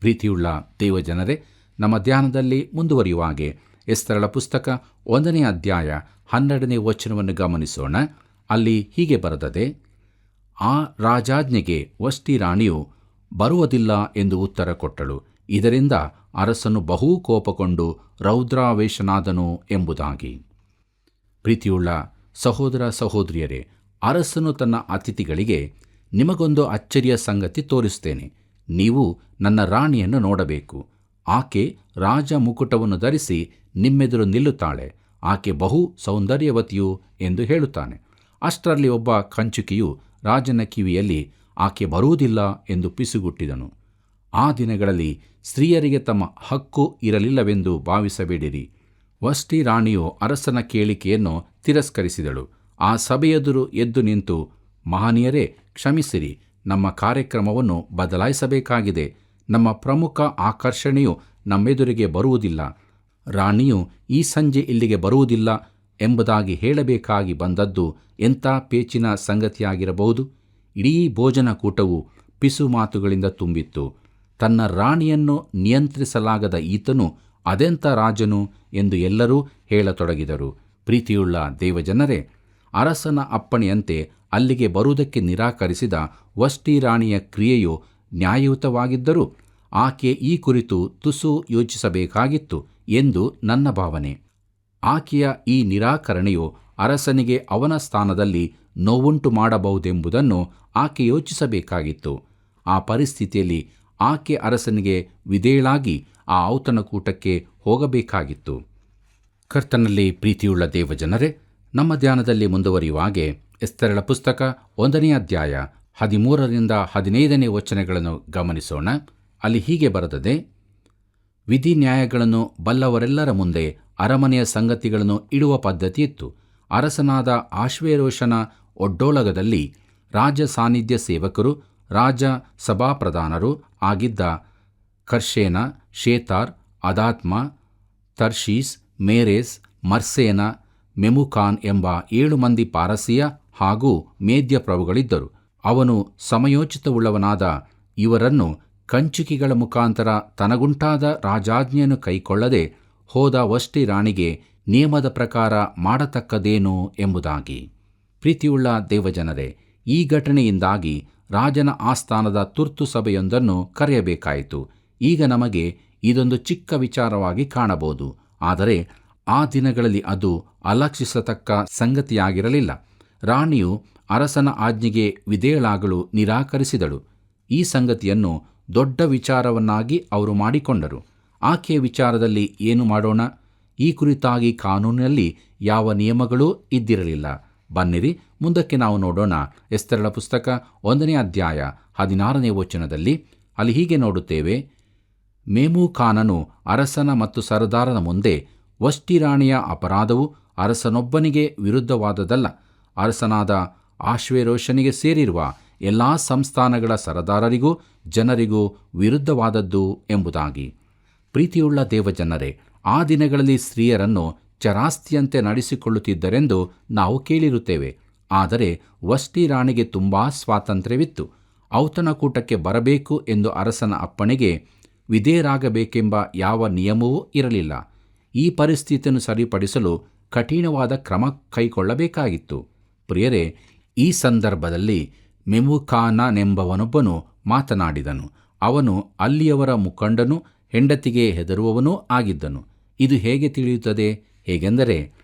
ಪ್ರೀತಿಯುಳ್ಳ ದೇವಜನರೇ, ನಮ್ಮ ಧ್ಯಾನದಲ್ಲಿ ಮುಂದುವರಿಯುವ ಹಾಗೆ ಎಸ್ತರಳ ಪುಸ್ತಕ 1ನೇ ಅಧ್ಯಾಯ 12ನೇ ವಚನವನ್ನು ಗಮನಿಸೋಣ. ಅಲ್ಲಿ ಹೀಗೆ ಬರೆದದೆ: ಆ ರಾಜಾಜ್ಞೆಗೆ ವಷ್ಟಿ ರಾಣಿಯು ಬರುವುದಿಲ್ಲ ಎಂದು ಉತ್ತರ ಕೊಟ್ಟಳು. ಇದರಿಂದ ಅರಸನು ಬಹು ಕೋಪಗೊಂಡು ರೌದ್ರಾವೇಶನಾದನು ಎಂಬುದಾಗಿ. ಪ್ರೀತಿಯುಳ್ಳ ಸಹೋದರ ಸಹೋದರಿಯರೇ, ಅರಸನು ತನ್ನ ಅತಿಥಿಗಳಿಗೆ, ನಿಮಗೊಂದು ಅಚ್ಚರಿಯ ಸಂಗತಿ ತೋರಿಸುತ್ತೇನೆ. ನೀವು ನನ್ನ ರಾಣಿಯನ್ನು ನೋಡಬೇಕು. ಆಕೆ ರಾಜ ಮುಕುಟವನ್ನು ಧರಿಸಿ ನಿಮ್ಮೆದುರು ನಿಲ್ಲುತ್ತಾಳೆ. ಆಕೆ ಬಹು ಸೌಂದರ್ಯವತಿಯು ಎಂದು ಹೇಳುತ್ತಾನೆ. ಅಷ್ಟರಲ್ಲಿ ಒಬ್ಬ ಕಂಚುಕಿಯು ರಾಜನ ಕಿವಿಯಲ್ಲಿ, ಆಕೆ ಬರುವುದಿಲ್ಲ ಎಂದು ಪಿಸುಗುಟ್ಟಿದನು. ಆ ದಿನಗಳಲ್ಲಿ ಸ್ತ್ರೀಯರಿಗೆ ತಮ್ಮ ಹಕ್ಕು ಇರಲಿಲ್ಲವೆಂದು ಭಾವಿಸಬೇಡಿರಿ. ವಷ್ಟಿ ರಾಣಿಯು ಅರಸನ ಕೇಳಿಕೆಯನ್ನು ತಿರಸ್ಕರಿಸಿದಳು. ಆ ಸಭೆಯೆದುರು ಎದ್ದು ನಿಂತು, ಮಹನೀಯರೇ, ಕ್ಷಮಿಸಿರಿ, ನಮ್ಮ ಕಾರ್ಯಕ್ರಮವನ್ನು ಬದಲಾಯಿಸಬೇಕಾಗಿದೆ. ನಮ್ಮ ಪ್ರಮುಖ ಆಕರ್ಷಣೆಯು ನಮ್ಮೆದುರಿಗೆ ಬರುವುದಿಲ್ಲ. ರಾಣಿಯು ಈ ಸಂಜೆ ಇಲ್ಲಿಗೆ ಬರುವುದಿಲ್ಲ ಎಂಬುದಾಗಿ ಹೇಳಬೇಕಾಗಿ ಬಂದದ್ದು ಎಂಥ ಪೇಚಿನ ಸಂಗತಿಯಾಗಿರಬಹುದು. ಇಡೀ ಭೋಜನಕೂಟವು ಪಿಸು ಮಾತುಗಳಿಂದ ತುಂಬಿತ್ತು. ತನ್ನ ರಾಣಿಯನ್ನು ನಿಯಂತ್ರಿಸಲಾಗದ ಈತನು ಅದೆಂಥ ರಾಜನು ಎಂದು ಎಲ್ಲರೂ ಹೇಳತೊಡಗಿದರು. ಪ್ರೀತಿಯುಳ್ಳ ದೇವಜನರೇ, ಅರಸನ ಅಪ್ಪಣೆಯಂತೆ ಅಲ್ಲಿಗೆ ಬರುವುದಕ್ಕೆ ನಿರಾಕರಿಸಿದ ವಷ್ಟಿ ರಾಣಿಯ ಕ್ರಿಯೆಯು ನ್ಯಾಯಯುತವಾಗಿದ್ದರೂ ಆಕೆ ಈ ಕುರಿತು ತುಸು ಯೋಚಿಸಬೇಕಾಗಿತ್ತು ಎಂದು ನನ್ನ ಭಾವನೆ. ಆಕೆಯ ಈ ನಿರಾಕರಣೆಯು ಅರಸನಿಗೆ ಅವನ ಸ್ಥಾನದಲ್ಲಿ ನೋವುಂಟು ಮಾಡಬಹುದೆಂಬುದನ್ನು ಆಕೆ ಯೋಚಿಸಬೇಕಾಗಿತ್ತು. ಆ ಪರಿಸ್ಥಿತಿಯಲ್ಲಿ ಆಕೆ ಅರಸನಿಗೆ ವಿಧೇಯಳಾಗಿ ಆ ಔತಣಕೂಟಕ್ಕೆ ಹೋಗಬೇಕಾಗಿತ್ತು. ಕರ್ತನಲ್ಲಿ ಪ್ರೀತಿಯುಳ್ಳ ದೇವಜನರೇ, ನಮ್ಮ ಧ್ಯಾನದಲ್ಲಿ ಮುಂದುವರಿಯುವಾಗೆ ಎಸ್ತರಳ ಪುಸ್ತಕ 1ನೇ ಅಧ್ಯಾಯ 13ರಿಂದ 15ನೇ ವಚನಗಳನ್ನು ಗಮನಿಸೋಣ. ಅಲ್ಲಿ ಹೀಗೆ ಬರೆದದೆ: ವಿಧಿ ನ್ಯಾಯಗಳನ್ನು ಬಲ್ಲವರೆಲ್ಲರ ಮುಂದೆ ಅರಮನೆಯ ಸಂಗತಿಗಳನ್ನು ಇಡುವ ಪದ್ಧತಿಯಿತ್ತು. ಅರಸನಾದ ಆಶ್ವೇರೋಷನ ಒಡ್ಡೋಲಗದಲ್ಲಿ ರಾಜ ಸಾನ್ನಿಧ್ಯ ಸೇವಕರು, ರಾಜ ಸಭಾಪ್ರಧಾನರು ಆಗಿದ್ದ ಕರ್ಷೇನ, ಶೇತಾರ್, ಅದಾತ್ಮ, ತರ್ಷೀಸ್, ಮೇರೇಸ್, ಮರ್ಸೇನ, ಮೆಮುಕಾನ್ ಎಂಬ 7 ಮಂದಿ ಪಾರಸಿಯ ಹಾಗೂ ಮೇದ್ಯ ಪ್ರಭುಗಳಿದ್ದರು. ಅವನು ಸಮಯೋಚಿತವುಳ್ಳವನಾದ ಇವರನ್ನು ಕಂಚುಕಿಗಳ ಮುಖಾಂತರ ತನಗುಂಟಾದ ರಾಜಾಜ್ಞೆಯನ್ನು ಕೈಕೊಳ್ಳದೆ ಹೋದ ವಷ್ಟಿ ರಾಣಿಗೆ ನಿಯಮದ ಪ್ರಕಾರ ಮಾಡತಕ್ಕದೇನು ಎಂಬುದಾಗಿ. ಪ್ರೀತಿಯುಳ್ಳ ದೇವಜನರೇ, ಈ ಘಟನೆಯಿಂದಾಗಿ ರಾಜನ ಆಸ್ಥಾನದ ತುರ್ತು ಸಭೆಯೊಂದನ್ನು ಕರೆಯಬೇಕಾಯಿತು. ಈಗ ನಮಗೆ ಇದೊಂದು ಚಿಕ್ಕ ವಿಚಾರವಾಗಿ ಕಾಣಬಹುದು, ಆದರೆ ಆ ದಿನಗಳಲ್ಲಿ ಅದು ಅಲಕ್ಷಿಸತಕ್ಕ ಸಂಗತಿಯಾಗಿರಲಿಲ್ಲ. ರಾಣಿಯು ಅರಸನ ಆಜ್ಞೆಗೆ ವಿಧೇಯಳಾಗಲು ನಿರಾಕರಿಸಿದಳು. ಈ ಸಂಗತಿಯನ್ನು ದೊಡ್ಡ ವಿಚಾರವನ್ನಾಗಿ ಅವರು ಮಾಡಿಕೊಂಡರು. ಆಕೆಯ ವಿಚಾರದಲ್ಲಿ ಏನು ಮಾಡೋಣ? ಈ ಕುರಿತಾಗಿ ಕಾನೂನಿನಲ್ಲಿ ಯಾವ ನಿಯಮಗಳೂ ಇದ್ದಿರಲಿಲ್ಲ. ಬನ್ನಿರಿ, ಮುಂದಕ್ಕೆ ನಾವು ನೋಡೋಣ. ಎಸ್ತರಳ ಪುಸ್ತಕ 1ನೇ ಅಧ್ಯಾಯ 16ನೇ ವಚನದಲ್ಲಿ ಅಲ್ಲಿ ಹೀಗೆ ನೋಡುತ್ತೇವೆ. ಮೇಮೂಕಾನನು ಅರಸನ ಮತ್ತು ಸರದಾರನ ಮುಂದೆ, ವಷ್ಟಿ ರಾಣಿಯ ಅಪರಾಧವು ಅರಸನೊಬ್ಬನಿಗೆ ವಿರುದ್ಧವಾದದಲ್ಲ, ಅರಸನಾದ ಆಶ್ವೇರೋಷನಿಗೆ ಸೇರಿರುವ ಎಲ್ಲ ಸಂಸ್ಥಾನಗಳ ಸರದಾರರಿಗೂ ಜನರಿಗೂ ವಿರುದ್ಧವಾದದ್ದು ಎಂಬುದಾಗಿ. ಪ್ರೀತಿಯುಳ್ಳ ದೇವಜನರೇ, ಆ ದಿನಗಳಲ್ಲಿ ಸ್ತ್ರೀಯರನ್ನು ಚರಾಸ್ತಿಯಂತೆ ನಡೆಸಿಕೊಳ್ಳುತ್ತಿದ್ದರೆಂದು ನಾವು ಕೇಳಿರುತ್ತೇವೆ. ಆದರೆ ವಷ್ಟಿ ರಾಣಿಗೆ ತುಂಬಾ ಸ್ವಾತಂತ್ರ್ಯವಿತ್ತು. ಔತಣಕೂಟಕ್ಕೆ ಬರಬೇಕು ಎಂದು ಅರಸನ ಅಪ್ಪಣೆಗೆ ವಿಧೇಯರಾಗಬೇಕೆಂಬ ಯಾವ ನಿಯಮವೂ ಇರಲಿಲ್ಲ. ಈ ಪರಿಸ್ಥಿತಿಯನ್ನು ಸರಿಪಡಿಸಲು ಕಠಿಣವಾದ ಕ್ರಮ ಕೈಗೊಳ್ಳಬೇಕಾಗಿತ್ತು. ಪ್ರಿಯರೇ, ಈ ಸಂದರ್ಭದಲ್ಲಿ ಮೆಮೂಕಾನನೆಂಬವನೊಬ್ಬನು ಮಾತನಾಡಿದನು. ಅವನು ಅಲ್ಲಿಯವರ ಮುಖಂಡನೂ ಹೆಂಡತಿಗೆ ಹೆದರುವವನೂ ಆಗಿದ್ದನು. ಇದು ಹೇಗೆ ತಿಳಿಯುತ್ತದೆ? ಹೇಗೆಂದರೆ,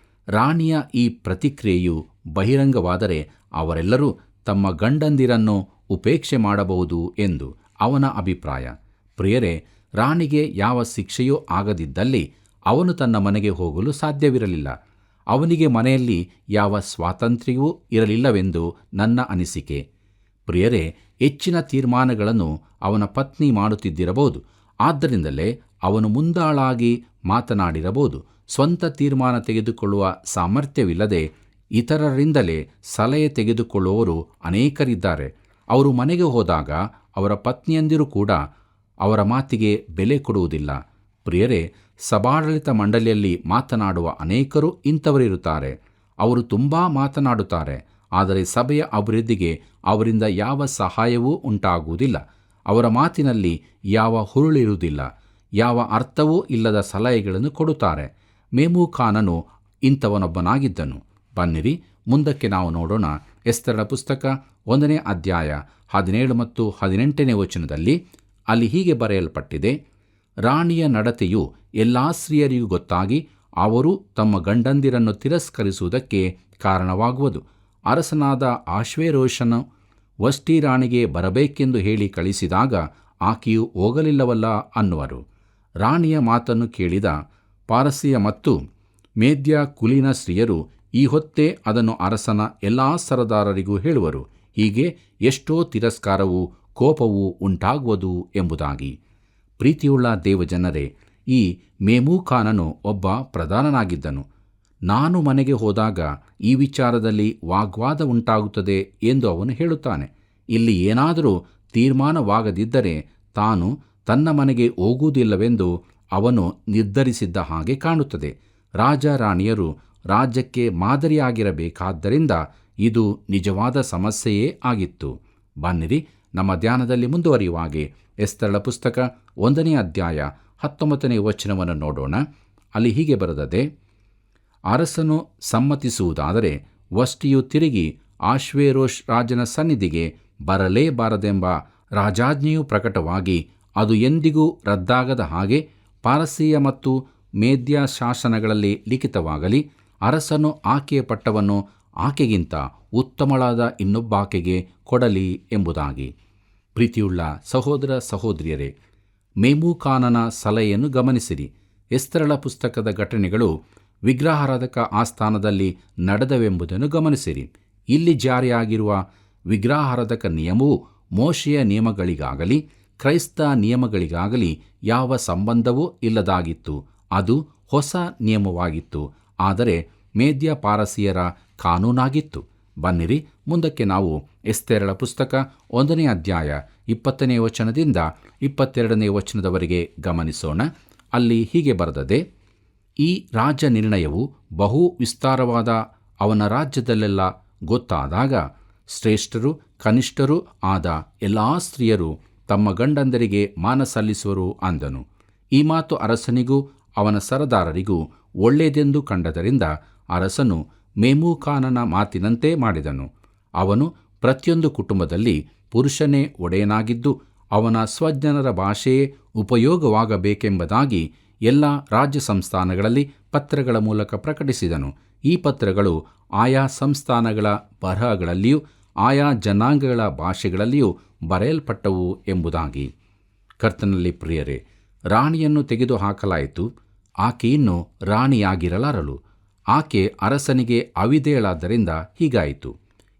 ರಾಣಿಯ ಈ ಪ್ರತಿಕ್ರಿಯೆಯು ಬಹಿರಂಗವಾದರೆ ಅವರೆಲ್ಲರೂ ತಮ್ಮ ಗಂಡಂದಿರನ್ನು ಉಪೇಕ್ಷೆ ಮಾಡಬಹುದು ಎಂದು ಅವನ ಅಭಿಪ್ರಾಯ. ಪ್ರಿಯರೇ, ರಾಣಿಗೆ ಯಾವ ಶಿಕ್ಷೆಯೂ ಆಗದಿದ್ದಲ್ಲಿ ಅವನು ತನ್ನ ಮನೆಗೆ ಹೋಗಲು ಸಾಧ್ಯವಿರಲಿಲ್ಲ. ಅವನಿಗೆ ಮನೆಯಲ್ಲಿ ಯಾವ ಸ್ವಾತಂತ್ರ್ಯವೂ ಇರಲಿಲ್ಲವೆಂದು ನನ್ನ ಅನಿಸಿಕೆ. ಪ್ರಿಯರೇ, ಹೆಚ್ಚಿನ ತೀರ್ಮಾನಗಳನ್ನು ಅವನ ಪತ್ನಿ ಮಾಡುತ್ತಿದ್ದಿರಬಹುದು. ಆದ್ದರಿಂದಲೇ ಅವನು ಮುಂದಾಳಾಗಿ ಮಾತನಾಡಿರಬಹುದು. ಸ್ವಂತ ತೀರ್ಮಾನ ತೆಗೆದುಕೊಳ್ಳುವ ಸಾಮರ್ಥ್ಯವಿಲ್ಲದೆ ಇತರರಿಂದಲೇ ಸಲಹೆ ತೆಗೆದುಕೊಳ್ಳುವವರು ಅನೇಕರಿದ್ದಾರೆ. ಅವರು ಮನೆಗೆ ಹೋದಾಗ ಅವರ ಪತ್ನಿಯಂದಿರು ಕೂಡ ಅವರ ಮಾತಿಗೆ ಬೆಲೆ ಕೊಡುವುದಿಲ್ಲ. ಪ್ರಿಯರೇ, ಸಭಾಡಳಿತ ಮಂಡಳಿಯಲ್ಲಿ ಮಾತನಾಡುವ ಅನೇಕರು ಇಂಥವರಿರುತ್ತಾರೆ. ಅವರು ತುಂಬ ಮಾತನಾಡುತ್ತಾರೆ, ಆದರೆ ಸಭೆಯ ಅಭಿವೃದ್ಧಿಗೆ ಅವರಿಂದ ಯಾವ ಸಹಾಯವೂ ಉಂಟಾಗುವುದಿಲ್ಲ. ಅವರ ಮಾತಿನಲ್ಲಿ ಯಾವ ಹುರುಳಿರುವುದಿಲ್ಲ. ಯಾವ ಅರ್ಥವೂ ಇಲ್ಲದ ಸಲಹೆಗಳನ್ನು ಕೊಡುತ್ತಾರೆ. ಮೇಮೂಕಾನನು ಇಂಥವನೊಬ್ಬನಾಗಿದ್ದನು. ಬನ್ನಿರಿ, ಮುಂದಕ್ಕೆ ನಾವು ನೋಡೋಣ. ಎಸ್ತರಳ ಪುಸ್ತಕ 1ನೇ ಅಧ್ಯಾಯ 17 ಮತ್ತು 18ನೇ ವಚನದಲ್ಲಿ ಅಲ್ಲಿ ಹೀಗೆ ಬರೆಯಲ್ಪಟ್ಟಿದೆ. ರಾಣಿಯ ನಡತೆಯು ಎಲ್ಲ ಸ್ತ್ರೀಯರಿಗೂ ಗೊತ್ತಾಗಿ ಅವರು ತಮ್ಮ ಗಂಡಂದಿರನ್ನು ತಿರಸ್ಕರಿಸುವುದಕ್ಕೆ ಕಾರಣವಾಗುವುದು. ಅರಸನಾದ ಆಶ್ವೇರೋಷನು ವಷ್ಟಿ ರಾಣಿಗೆ ಬರಬೇಕೆಂದು ಹೇಳಿ ಕಳಿಸಿದಾಗ ಆಕೆಯು ಹೋಗಲಿಲ್ಲವಲ್ಲ ಅನ್ನುವರು. ರಾಣಿಯ ಮಾತನ್ನು ಕೇಳಿದ ಪಾರಸಿಯ ಮತ್ತು ಮೇದ್ಯ ಕುಲೀನ ಸ್ತ್ರೀಯರು ಈ ಹೊತ್ತೇ ಅದನ್ನು ಅರಸನ ಎಲ್ಲ ಸರದಾರರಿಗೂ ಹೇಳುವರು. ಹೀಗೆ ಎಷ್ಟೋ ತಿರಸ್ಕಾರವೂ ಕೋಪವೂ ಉಂಟಾಗುವುದು ಎಂಬುದಾಗಿ. ಪ್ರೀತಿಯುಳ್ಳ ದೇವಜನರೇ, ಈ ಮೇಮೂಕಾನನು ಒಬ್ಬ ಪ್ರಧಾನನಾಗಿದ್ದನು. ನಾನು ಮನೆಗೆ ಹೋದಾಗ ಈ ವಿಚಾರದಲ್ಲಿ ವಾಗ್ವಾದ ಉಂಟಾಗುತ್ತದೆ ಎಂದು ಅವನು ಹೇಳುತ್ತಾನೆ. ಇಲ್ಲಿ ಏನಾದರೂ ತೀರ್ಮಾನವಾಗದಿದ್ದರೆ ತಾನು ತನ್ನ ಮನೆಗೆ ಹೋಗುವುದಿಲ್ಲವೆಂದು ಅವನು ನಿರ್ಧರಿಸಿದ್ದ ಹಾಗೆ ಕಾಣುತ್ತದೆ. ರಾಜ ರಾಣಿಯರು ರಾಜ್ಯಕ್ಕೆ ಮಾದರಿಯಾಗಿರಬೇಕಾದ್ದರಿಂದ ಇದು ನಿಜವಾದ ಸಮಸ್ಯೆಯೇ ಆಗಿತ್ತು. ಬನ್ನಿರಿ, ನಮ್ಮ ಧ್ಯಾನದಲ್ಲಿ ಮುಂದುವರಿಯುವಾಗೆ ಎಸ್ತರಳ ಪುಸ್ತಕ 1ನೇ ಅಧ್ಯಾಯ 19ನೇ ವಚನವನ್ನು ನೋಡೋಣ. ಅಲ್ಲಿ ಹೀಗೆ ಬರೆದದೆ. ಅರಸನು ಸಮ್ಮತಿಸುವುದಾದರೆ ವಷ್ಟಿಯು ತಿರುಗಿ ಆಶ್ವೇರೋಷ್ ರಾಜನ ಸನ್ನಿಧಿಗೆ ಬರಲೇಬಾರದೆಂಬ ರಾಜಾಜ್ಞೆಯು ಪ್ರಕಟವಾಗಿ ಅದು ಎಂದಿಗೂ ರದ್ದಾಗದ ಹಾಗೆ ಪಾರಸೀಯ ಮತ್ತು ಮೇದ್ಯ ಶಾಸನಗಳಲ್ಲಿ ಲಿಖಿತವಾಗಲಿ. ಅರಸನು ಆಕೆಯ ಪಟ್ಟವನ್ನು ಆಕೆಗಿಂತ ಉತ್ತಮಳಾದ ಇನ್ನೊಬ್ಬಾಕೆಗೆ ಕೊಡಲಿ ಎಂಬುದಾಗಿ. ಪ್ರೀತಿಯುಳ್ಳ ಸಹೋದರ ಸಹೋದರಿಯರೇ, ಮೇಮೂಕಾನನ ಸಲಹೆಯನ್ನು ಗಮನಿಸಿರಿ. ಎಸ್ತರಳ ಪುಸ್ತಕದ ಘಟನೆಗಳು ವಿಗ್ರಹಾರಾಧಕ ಆಸ್ಥಾನದಲ್ಲಿ ನಡೆದವೆಂಬುದನ್ನು ಗಮನಿಸಿರಿ. ಇಲ್ಲಿ ಜಾರಿಯಾಗಿರುವ ವಿಗ್ರಹಾರಾಧಕ ನಿಯಮವು ಮೋಶೆಯ ನಿಯಮಗಳಿಗಾಗಲಿ ಕ್ರೈಸ್ತ ನಿಯಮಗಳಿಗಾಗಲಿ ಯಾವ ಸಂಬಂಧವೂ ಇಲ್ಲದಾಗಿತ್ತು. ಅದು ಹೊಸ ನಿಯಮವಾಗಿತ್ತು, ಆದರೆ ಮೇದ್ಯ ಪಾರಸಿಯರ ಕಾನೂನಾಗಿತ್ತು. ಬನ್ನಿರಿ, ಮುಂದಕ್ಕೆ ನಾವು ಎಸ್ತೇರಳ ಪುಸ್ತಕ 1ನೇ ಅಧ್ಯಾಯ 20ನೇ ವಚನದಿಂದ 22ನೇ ವಚನದವರೆಗೆ ಗಮನಿಸೋಣ. ಅಲ್ಲಿ ಹೀಗೆ ಬರೆದದೆ. ಈ ರಾಜ ನಿರ್ಣಯವು ಬಹು ವಿಸ್ತಾರವಾದ ಅವನ ರಾಜ್ಯದಲ್ಲೆಲ್ಲ ಗೊತ್ತಾದಾಗ ಶ್ರೇಷ್ಠರು ಕನಿಷ್ಠರೂ ಆದ ಎಲ್ಲ ಸ್ತ್ರೀಯರು ತಮ್ಮ ಗಂಡಂದರಿಗೆ ಮಾನ ಸಲ್ಲಿಸುವರು ಅಂದನು. ಈ ಮಾತು ಅರಸನಿಗೂ ಅವನ ಸರದಾರರಿಗೂ ಒಳ್ಳೆಯದೆಂದು ಕಂಡದರಿಂದ ಅರಸನು ಮೇಮೂಕಾನನ ಮಾತಿನಂತೆ ಮಾಡಿದನು. ಅವನು ಪ್ರತಿಯೊಂದು ಕುಟುಂಬದಲ್ಲಿ ಪುರುಷನೇ ಒಡೆಯನಾಗಿದ್ದು ಅವನ ಸ್ವಜನರ ಭಾಷೆಯೇ ಉಪಯೋಗವಾಗಬೇಕೆಂಬುದಾಗಿ ಎಲ್ಲ ರಾಜ್ಯ ಸಂಸ್ಥಾನಗಳಲ್ಲಿ ಪತ್ರಗಳ ಮೂಲಕ ಪ್ರಕಟಿಸಿದನು. ಈ ಪತ್ರಗಳು ಆಯಾ ಸಂಸ್ಥಾನಗಳ ಬರಹಗಳಲ್ಲಿಯೂ ಆಯಾ ಜನಾಂಗಗಳ ಭಾಷೆಗಳಲ್ಲಿಯೂ ಬರೆಯಲ್ಪಟ್ಟವು ಎಂಬುದಾಗಿ. ಕರ್ತನಲ್ಲಿ ಪ್ರಿಯರೇ, ರಾಣಿಯನ್ನು ತೆಗೆದುಹಾಕಲಾಯಿತು. ಆಕೆ ಇನ್ನು ರಾಣಿಯಾಗಿರಲಾರಳು. ಆಕೆ ಅರಸನಿಗೆ ಅವಿಧೇಯಳಾದ್ದರಿಂದ ಹೀಗಾಯಿತು.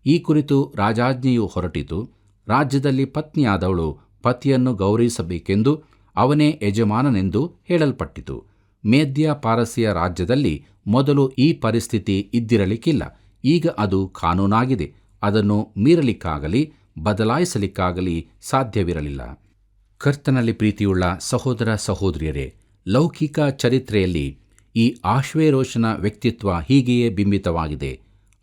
ಈ ಕುರಿತು ರಾಜಾಜ್ಞೆಯು ಹೊರಟಿತು. ರಾಜ್ಯದಲ್ಲಿ ಪತ್ನಿಯಾದವಳು ಪತಿಯನ್ನು ಗೌರವಿಸಬೇಕೆಂದು, ಅವನೇ ಯಜಮಾನನೆಂದು ಹೇಳಲ್ಪಟ್ಟಿತು. ಮೇದ್ಯ ಪಾರಸಿಯ ರಾಜ್ಯದಲ್ಲಿ ಮೊದಲು ಈ ಪರಿಸ್ಥಿತಿ ಇದ್ದಿರಲಿಕ್ಕಿಲ್ಲ. ಈಗ ಅದು ಕಾನೂನಾಗಿದೆ. ಅದನ್ನು ಮೀರಲಿಕ್ಕಾಗಲಿ ಬದಲಾಯಿಸಲಿಕ್ಕಾಗಲಿ ಸಾಧ್ಯವಿರಲಿಲ್ಲ. ಕರ್ತನಲ್ಲಿ ಪ್ರೀತಿಯುಳ್ಳ ಸಹೋದರ ಸಹೋದರಿಯರೇ, ಲೌಕಿಕ ಚರಿತ್ರೆಯಲ್ಲಿ ಈ ಆಶ್ವೇರೋಷನ ವ್ಯಕ್ತಿತ್ವ ಹೀಗೆಯೇ ಬಿಂಬಿತವಾಗಿದೆ.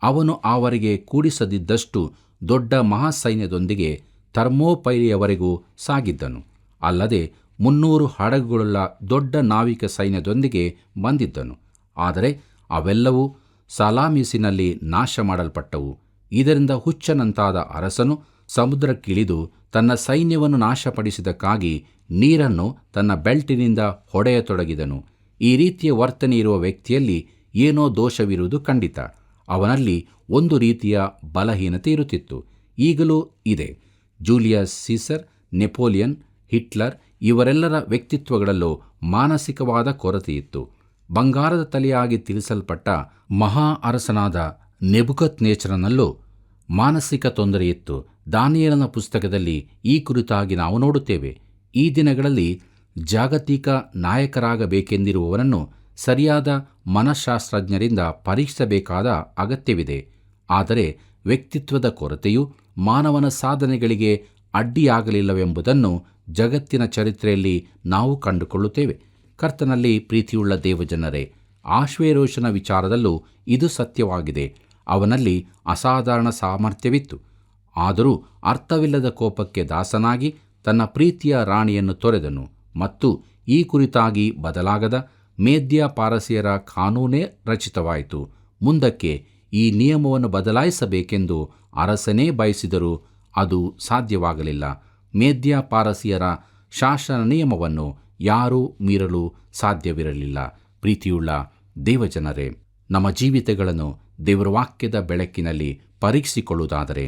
ಅವನು ಅವರಿಗೆ ಕೂಡಿಸದಿದ್ದಷ್ಟು ದೊಡ್ಡ ಮಹಾಸೈನ್ಯದೊಂದಿಗೆ ಥರ್ಮೋಪೈಲಿಯವರೆಗೂ ಸಾಗಿದ್ದನು. ಅಲ್ಲದೆ 300 ಹಡಗುಗಳ ದೊಡ್ಡ ನಾವಿಕ ಸೈನ್ಯದೊಂದಿಗೆ ಬಂದಿದ್ದನು. ಆದರೆ ಅವೆಲ್ಲವೂ ಸಲಾಮಿಸಿನಲ್ಲಿ ನಾಶ ಮಾಡಲ್ಪಟ್ಟವು. ಇದರಿಂದ ಹುಚ್ಚನಂತಾದ ಅರಸನು ಸಮುದ್ರಕ್ಕಿಳಿದು ತನ್ನ ಸೈನ್ಯವನ್ನು ನಾಶಪಡಿಸಿದ್ದಕ್ಕಾಗಿ ನೀರನ್ನು ತನ್ನ ಬೆಲ್ಟಿನಿಂದ ಹೊಡೆಯತೊಡಗಿದನು. ಈ ರೀತಿಯ ವರ್ತನೆ ಇರುವ ವ್ಯಕ್ತಿಯಲ್ಲಿ ಏನೋ ದೋಷವಿರುವುದು ಖಂಡಿತ. ಅವನಲ್ಲಿ ಒಂದು ರೀತಿಯ ಬಲಹೀನತೆ ಇರುತ್ತಿತ್ತು, ಈಗಲೂ ಇದೆ. ಜೂಲಿಯಸ್ ಸೀಸರ್, ನೆಪೋಲಿಯನ್, ಹಿಟ್ಲರ್ ಇವರೆಲ್ಲರ ವ್ಯಕ್ತಿತ್ವಗಳಲ್ಲೂ ಮಾನಸಿಕವಾದ ಕೊರತೆಯಿತ್ತು. ಬಂಗಾರದ ತಲೆಯಾಗಿ ತಿಳಿಸಲ್ಪಟ್ಟ ಮಹಾ ಅರಸನಾದ ನೆಬುಕದ್ನೆಚ್ಚರನಲ್ಲೂ ಮಾನಸಿಕ ತೊಂದರೆಯಿತ್ತು. ದಾನಿಯೇಲನ ಪುಸ್ತಕದಲ್ಲಿ ಈ ಕುರಿತಾಗಿ ನಾವು ನೋಡುತ್ತೇವೆ. ಈ ದಿನಗಳಲ್ಲಿ ಜಾಗತಿಕ ನಾಯಕರಾಗಬೇಕೆಂದಿರುವವರನ್ನು ಸರಿಯಾದ ಮನಃಶಾಸ್ತ್ರಜ್ಞರಿಂದ ಪರೀಕ್ಷಿಸಬೇಕಾದ ಅಗತ್ಯವಿದೆ. ಆದರೆ ವ್ಯಕ್ತಿತ್ವದ ಕೊರತೆಯು ಮಾನವನ ಸಾಧನೆಗಳಿಗೆ ಅಡ್ಡಿಯಾಗಲಿಲ್ಲವೆಂಬುದನ್ನು ಜಗತ್ತಿನ ಚರಿತ್ರೆಯಲ್ಲಿ ನಾವು ಕಂಡುಕೊಳ್ಳುತ್ತೇವೆ. ಕರ್ತನಲ್ಲಿ ಪ್ರೀತಿಯುಳ್ಳ ದೇವಜನರೇ, ಆಶ್ವೇರೋಷನ ವಿಚಾರದಲ್ಲೂ ಇದು ಸತ್ಯವಾಗಿದೆ. ಅವನಲ್ಲಿ ಅಸಾಧಾರಣ ಸಾಮರ್ಥ್ಯವಿತ್ತು. ಆದರೂ ಅರ್ಥವಿಲ್ಲದ ಕೋಪಕ್ಕೆ ದಾಸನಾಗಿ ತನ್ನ ಪ್ರೀತಿಯ ರಾಣಿಯನ್ನು ತೊರೆದನು ಮತ್ತು ಈ ಕುರಿತಾಗಿ ಬದಲಾಗದ ಮೇದ್ಯ ಪಾರಸಿಯರ ಕಾನೂನೇ ರಚಿತವಾಯಿತು. ಮುಂದಕ್ಕೆ ಈ ನಿಯಮವನ್ನು ಬದಲಾಯಿಸಬೇಕೆಂದು ಅರಸನೇ ಬಯಸಿದರೂ ಅದು ಸಾಧ್ಯವಾಗಲಿಲ್ಲ. ಮೇದ್ಯ ಪಾರಸಿಯರ ಶಾಸನ ನಿಯಮವನ್ನು ಯಾರೂ ಮೀರಲು ಸಾಧ್ಯವಿರಲಿಲ್ಲ. ಪ್ರೀತಿಯುಳ್ಳ ದೇವಜನರೇ, ನಮ್ಮ ಜೀವಿತಗಳನ್ನು ದೇವರ ವಾಕ್ಯದ ಬೆಳಕಿನಲ್ಲಿ ಪರೀಕ್ಷಿಸಿಕೊಳ್ಳುವುದಾದರೆ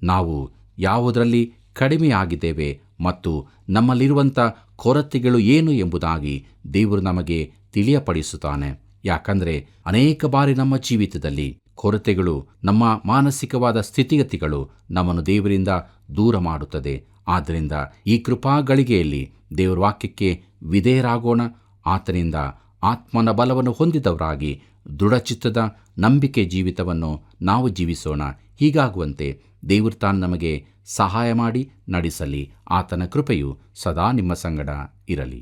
ನಾವು ಯಾವುದರಲ್ಲಿ ಕಡಿಮೆಯಾಗಿದ್ದೇವೆ ಮತ್ತು ನಮ್ಮಲ್ಲಿರುವಂಥ ಕೊರತೆಗಳು ಏನು ಎಂಬುದಾಗಿ ದೇವರು ನಮಗೆ ತಿಳಿಯಪಡಿಸುತ್ತಾನೆ. ಯಾಕಂದರೆ ಅನೇಕ ಬಾರಿ ನಮ್ಮ ಜೀವಿತದಲ್ಲಿ ಕೊರತೆಗಳು, ನಮ್ಮ ಮಾನಸಿಕವಾದ ಸ್ಥಿತಿಗತಿಗಳು ನಮ್ಮನ್ನು ದೇವರಿಂದ ದೂರ ಮಾಡುತ್ತದೆ. ಆದ್ದರಿಂದ ಈ ಕೃಪಾಗಳಿಗೆಯಲ್ಲಿ ದೇವರ ವಾಕ್ಯಕ್ಕೆ ವಿಧೇಯರಾಗೋಣ. ಆತನಿಂದ ಆತ್ಮನ ಬಲವನ್ನು ಹೊಂದಿದವರಾಗಿ ದೃಢಚಿತ್ತದ ನಂಬಿಕೆ ಜೀವಿತವನ್ನು ನಾವು ಜೀವಿಸೋಣ. ಹೀಗಾಗುವಂತೆ ದೇವರು ತಾನು ನಮಗೆ ಸಹಾಯ ಮಾಡಿ ನಡೆಸಲಿ. ಆತನ ಕೃಪೆಯು ಸದಾ ನಿಮ್ಮ ಸಂಗಡ ಇರಲಿ.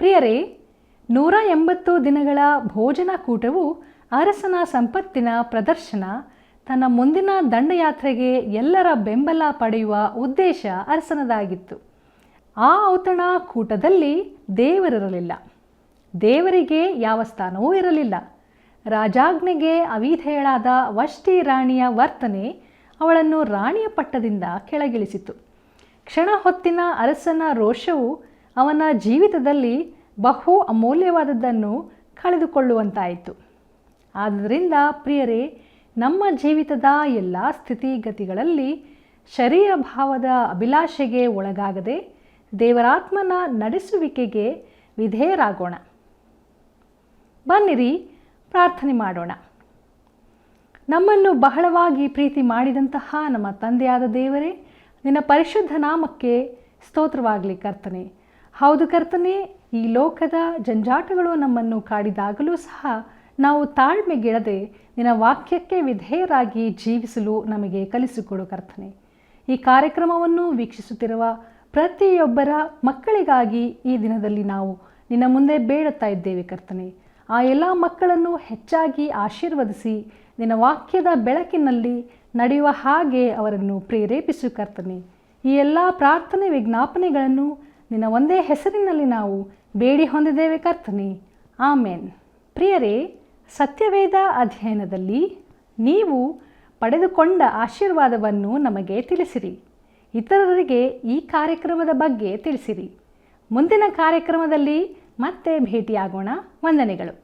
ಪ್ರಿಯರೇ, 180 ದಿನಗಳ ಭೋಜನ ಕೂಟವು ಅರಸನ ಸಂಪತ್ತಿನ ಪ್ರದರ್ಶನ. ತನ್ನ ಮುಂದಿನ ದಂಡಯಾತ್ರೆಗೆ ಎಲ್ಲರ ಬೆಂಬಲ ಪಡೆಯುವ ಉದ್ದೇಶ ಅರಸನದಾಗಿತ್ತು. ಆ ಔತಣ ಕೂಟದಲ್ಲಿ ದೇವರಿರಲಿಲ್ಲ. ದೇವರಿಗೆ ಯಾವ ಸ್ಥಾನವೂ ಇರಲಿಲ್ಲ. ರಾಜಾಜ್ಞೆಗೆ ಅವಿಧೇಯಳಾದ ವಷ್ಟಿ ರಾಣಿಯ ವರ್ತನೆ ಅವಳನ್ನು ರಾಣಿಯ ಪಟ್ಟದಿಂದ ಕೆಳಗಿಳಿಸಿತು. ಕ್ಷಣ ಹೊತ್ತಿನ ಅರಸನ ರೋಷವು ಅವನ ಜೀವಿತದಲ್ಲಿ ಬಹು ಅಮೂಲ್ಯವಾದದ್ದನ್ನು ಕಳೆದುಕೊಳ್ಳುವಂತಾಯಿತು. ಆದ್ದರಿಂದ ಪ್ರಿಯರೇ, ನಮ್ಮ ಜೀವಿತದ ಎಲ್ಲ ಸ್ಥಿತಿಗತಿಗಳಲ್ಲಿ ಶರೀರ ಭಾವದ ಅಭಿಲಾಷೆಗೆ ಒಳಗಾಗದೆ ದೇವರಾತ್ಮನ ನಡೆಸುವಿಕೆಗೆ ವಿಧೇಯರಾಗೋಣ. ಬನ್ನಿರಿ, ಪ್ರಾರ್ಥನೆ ಮಾಡೋಣ. ನಮ್ಮನ್ನು ಬಹಳವಾಗಿ ಪ್ರೀತಿ ಮಾಡಿದಂತಹ ನಮ್ಮ ತಂದೆಯಾದ ದೇವರೇ, ನಿನ್ನ ಪರಿಶುದ್ಧ ನಾಮಕ್ಕೆ ಸ್ತೋತ್ರವಾಗಲಿ ಕರ್ತನೆ. ಹೌದು ಕರ್ತನೆ, ಈ ಲೋಕದ ಜಂಜಾಟಗಳು ನಮ್ಮನ್ನು ಕಾಡಿದಾಗಲೂ ಸಹ ನಾವು ತಾಳ್ಮೆಗೆಳದೆ ನಿನ್ನ ವಾಕ್ಯಕ್ಕೆ ವಿಧೇಯರಾಗಿ ಜೀವಿಸಲು ನಮಗೆ ಕಲಿಸಿಕೊಡು ಕರ್ತನೆ. ಈ ಕಾರ್ಯಕ್ರಮವನ್ನು ವೀಕ್ಷಿಸುತ್ತಿರುವ ಪ್ರತಿಯೊಬ್ಬರ ಮಕ್ಕಳಿಗಾಗಿ ಈ ದಿನದಲ್ಲಿ ನಾವು ನಿನ್ನ ಮುಂದೆ ಬೇಡುತ್ತಾ ಇದ್ದೇವೆ ಕರ್ತನೆ. ಆ ಎಲ್ಲ ಮಕ್ಕಳನ್ನು ಹೆಚ್ಚಾಗಿ ಆಶೀರ್ವದಿಸಿ ನಿನ್ನ ವಾಕ್ಯದ ಬೆಳಕಿನಲ್ಲಿ ನಡೆಯುವ ಹಾಗೆ ಅವರನ್ನು ಪ್ರೇರೇಪಿಸು ಕರ್ತನೆ. ಈ ಎಲ್ಲ ಪ್ರಾರ್ಥನೆ ವಿಜ್ಞಾಪನೆಗಳನ್ನು ನಿನ್ನ ಒಂದೇ ಹೆಸರಿನಲ್ಲಿ ನಾವು ಬೇಡಿ ಹೊಂದಿದ್ದೇವೆ ಕರ್ತನೆ. ಆಮೇನ್. ಪ್ರಿಯರೇ, ಸತ್ಯವೇದ ಅಧ್ಯಯನದಲ್ಲಿ ನೀವು ಪಡೆದುಕೊಂಡ ಆಶೀರ್ವಾದವನ್ನು ನಮಗೆ ತಿಳಿಸಿರಿ. ಇತರರಿಗೆ ಈ ಕಾರ್ಯಕ್ರಮದ ಬಗ್ಗೆ ತಿಳಿಸಿರಿ. ಮುಂದಿನ ಕಾರ್ಯಕ್ರಮದಲ್ಲಿ ಮತ್ತೆ ಭೇಟಿಯಾಗೋಣ. ವಂದನೆಗಳು.